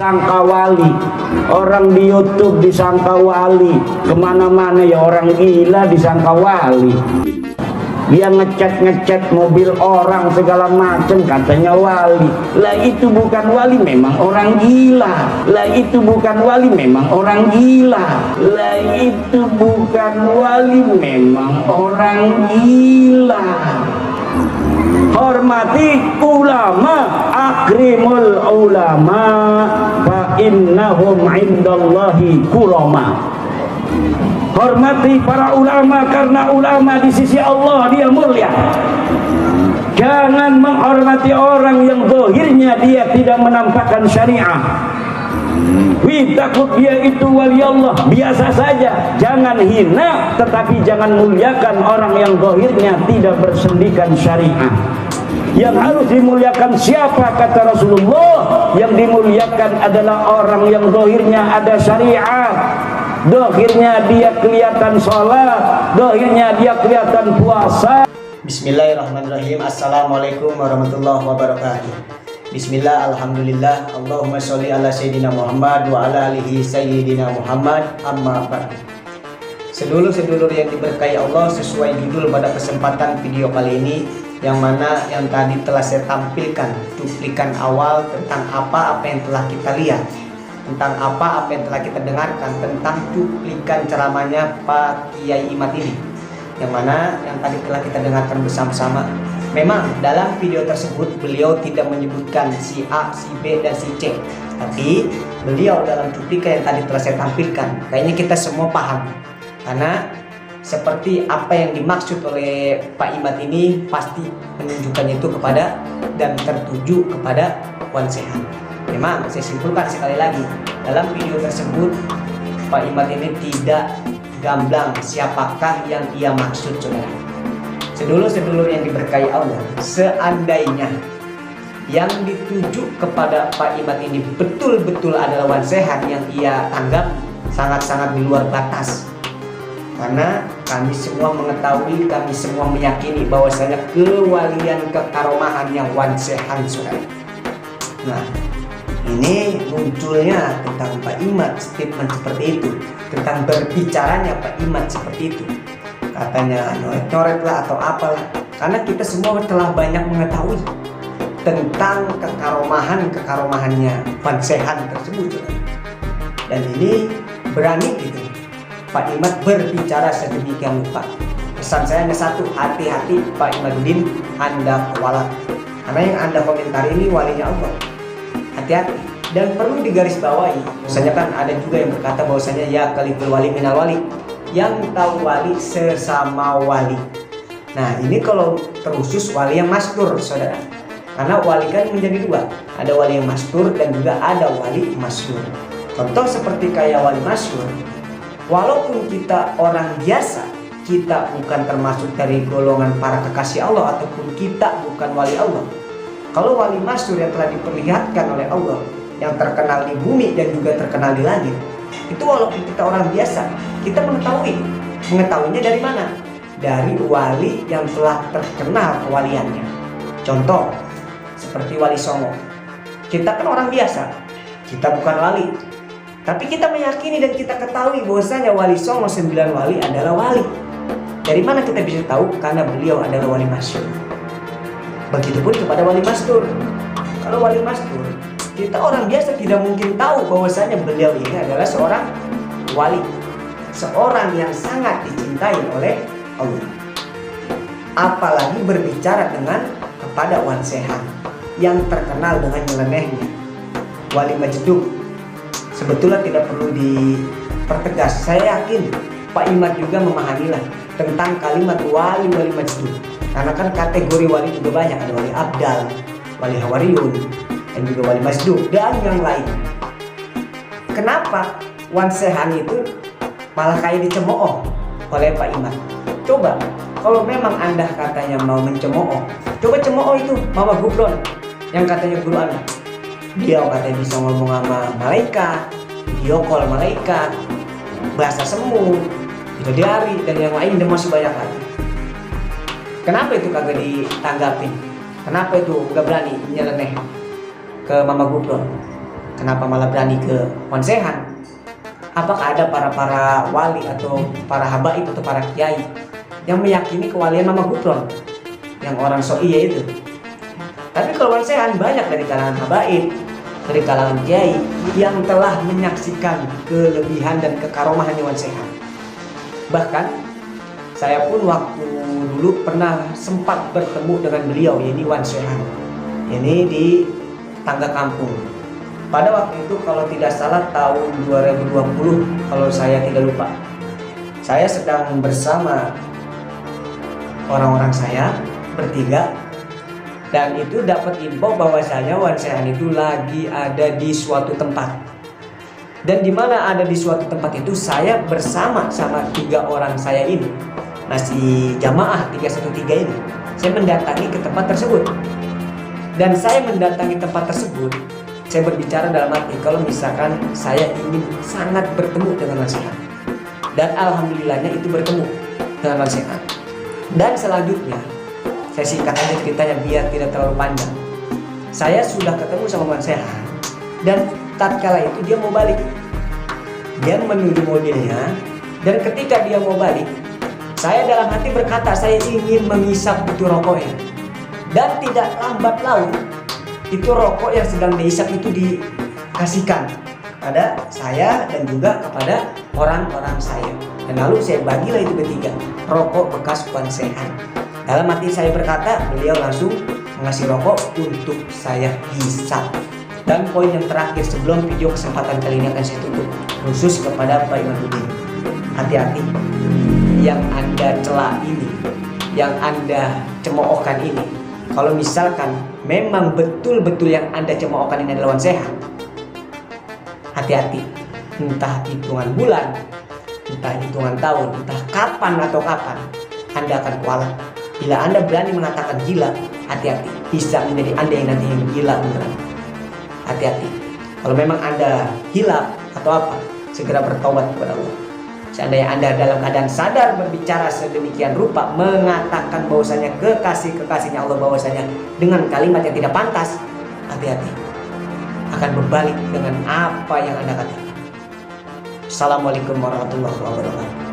Sangka wali, orang di YouTube disangka wali, kemana-mana ya orang gila disangka wali. Dia ngecat mobil orang segala macam katanya wali. Lah itu bukan wali, memang orang gila. Lah itu bukan wali, memang orang gila. Lah itu bukan wali, memang orang gila. Hormati ulama, akrimul ulama, fa innahum indallahi kurama. Hormati para ulama karena ulama di sisi Allah dia mulia. Jangan menghormati orang yang zahirnya dia tidak menampakkan syariah. Takut dia itu wali Allah biasa saja. Jangan hina, tetapi jangan muliakan orang yang zahirnya tidak bersendikan syariah. Yang harus dimuliakan siapa kata Rasulullah? Yang dimuliakan adalah orang yang zahirnya ada syariat. Zahirnya dia kelihatan sholat, zahirnya dia kelihatan puasa. Bismillahirrahmanirrahim. Assalamualaikum warahmatullahi wabarakatuh. Bismillah, alhamdulillah, Allahumma sholli ala sayyidina Muhammad wa ala alihi sayyidina Muhammad, amma ba'du. Sedulur-sedulur yang diberkahi Allah, sesuai judul pada kesempatan video kali ini, yang mana yang tadi telah saya tampilkan cuplikan awal tentang apa yang telah kita lihat, tentang apa yang telah kita dengarkan, tentang cuplikan ceramahnya Pak Kiai Imad ini, yang mana yang tadi telah kita dengarkan bersama-sama. Memang dalam video tersebut beliau tidak menyebutkan si A, si B, dan si C, tapi beliau dalam cuplikan yang tadi telah saya tampilkan, kayaknya kita semua paham. Karena seperti apa yang dimaksud oleh Pak Imad ini pasti menunjukkannya itu kepada dan tertuju kepada Wan Sehat. Memang saya simpulkan sekali lagi, dalam video tersebut Pak Imad ini tidak gamblang siapakah yang ia maksud, saudara. Sedulur-sedulur yang diberkahi Allah, seandainya yang dituju kepada Pak Imad ini betul-betul adalah Wan Sehat yang ia tanggap, sangat-sangat di luar batas. Karena kami semua mengetahui, kami semua meyakini bahwasanya kewalian kekaromahan yang Wan Sehat, saudara. Nah, ini munculnya tentang Pak Imad statement seperti itu, tentang berbicaranya Pak Imad seperti itu, katanya nyoret-nyoret lah atau apalah. Karena kita semua telah banyak mengetahui tentang kekaromahannya Wan Sehat tersebut, saudara. Dan ini berani gitu Pak Imad berbicara sedemikian rupa. Pesan saya hanya satu, hati-hati Pak Imaduddin, Anda kualat. Karena yang Anda komentari ini walinya Allah. Hati-hati. Dan perlu digarisbawahi, misalnya kan ada juga yang berkata bahwasanya ya kaliful wali minal wali, yang tahu wali sesama wali. Nah, ini kalau terusus wali yang mastur, saudara. Karena wali kan menjadi dua, ada wali yang mastur dan juga ada wali masyhur. Contoh seperti kayak wali masyhur, walaupun kita orang biasa, kita bukan termasuk dari golongan para kekasih Allah ataupun kita bukan wali Allah. Kalau wali masyhur yang telah diperlihatkan oleh Allah, yang terkenal di bumi dan juga terkenal di langit, itu walaupun kita orang biasa, kita mengetahuinya dari mana? Dari wali yang telah terkenal kewaliannya. Contoh seperti Wali Songo. Kita kan orang biasa, kita bukan wali, tapi kita meyakini dan kita ketahui bahwasanya Wali Songo 9 wali adalah wali. Dari mana kita bisa tahu? Karena beliau adalah wali masyhur. Begitupun kepada wali mastur. Kalau wali mastur, kita orang biasa tidak mungkin tahu bahwasanya beliau ini adalah seorang wali, seorang yang sangat dicintai oleh Allah. Apalagi berbicara kepada Wan Sehat yang terkenal dengan nyelenehnya, Wali Majdub. Sebetulnya tidak perlu dipertegas. Saya yakin Pak Imad juga memahamilah tentang kalimat wali majdub. Karena kan kategori wali juga banyak, ada wali abdal, wali hawariyun, dan juga wali majdub dan yang lain. Kenapa Wan Sehat itu malah kayak dicemooh oleh Pak Imad? Coba kalau memang Anda katanya mau mencemooh, coba cemooh itu Mama Gufron yang katanya guru Anda. Dia katanya bisa ngomong sama malaikat, video call malaikat, bahasa semu, bidadari, dan yang lain dan masih banyak lagi. Kenapa itu kagak ditanggapin? Kenapa itu gak berani nyeleneh ke Mama Gufron? Kenapa malah berani ke Wansehan? Apakah ada para wali atau para habaib atau para kiai yang meyakini kewalian Mama Gufron yang orang So'iyah itu? Tapi kalau Wansehan banyak dari kalangan habaib, dari kalangan kiai yang telah menyaksikan kelebihan dan kekaromahan Wansehan. Bahkan saya pun waktu dulu pernah sempat bertemu dengan beliau, ini Wansehan, ini di Tangga Kampung. Pada waktu itu kalau tidak salah tahun 2020 kalau saya tidak lupa. Saya sedang bersama orang-orang saya bertiga, dan itu dapat info bahwasanya Wansehan itu lagi ada di suatu tempat. Dan di mana ada di suatu tempat itu saya bersama sama 3 orang saya ini, masih jamaah 313 ini. Saya mendatangi ke tempat tersebut. Dan saya mendatangi tempat tersebut, saya berbicara dalam hati kalau misalkan saya ingin sangat bertemu dengan Wansehan. Dan alhamdulillahnya itu bertemu dengan Wansehan. Dan selanjutnya saya singkat aja ceritanya biar tidak terlalu panjang. Saya sudah ketemu sama Wansehan, dan tatkala itu dia mau balik. Dia menuju mobilnya, dan ketika dia mau balik, saya dalam hati berkata saya ingin menghisap itu rokoknya. Dan tidak lambat laun itu rokok yang sedang dihisap itu dikasihkan kepada saya dan juga kepada orang-orang saya. Dan lalu saya bagilah itu bertiga rokok bekas Wansehan. Dalam hati saya berkata, beliau langsung mengasih rokok untuk saya hisap. Dan poin yang terakhir sebelum video kesempatan kali ini akan saya tutup, khusus kepada Pak Imanuddin. Hati-hati, yang Anda celak ini, yang Anda cemoohkan ini, kalau misalkan memang betul-betul yang Anda cemoohkan ini adalah Wansehan, hati-hati. Entah hitungan bulan, entah hitungan tahun, entah kapan atau kapan Anda akan kualat. Bila Anda berani mengatakan gila, hati-hati, bisa menjadi Anda yang nanti yang gila beneran. Hati-hati. Kalau memang Anda hilaf atau apa, segera bertobat kepada Allah. Seandainya Anda dalam keadaan sadar berbicara sedemikian rupa, mengatakan bahwasanya kekasih-kekasihnya Allah bahwasanya dengan kalimat yang tidak pantas, hati-hati, akan berbalik dengan apa yang Anda katakan. Assalamualaikum warahmatullahi wabarakatuh.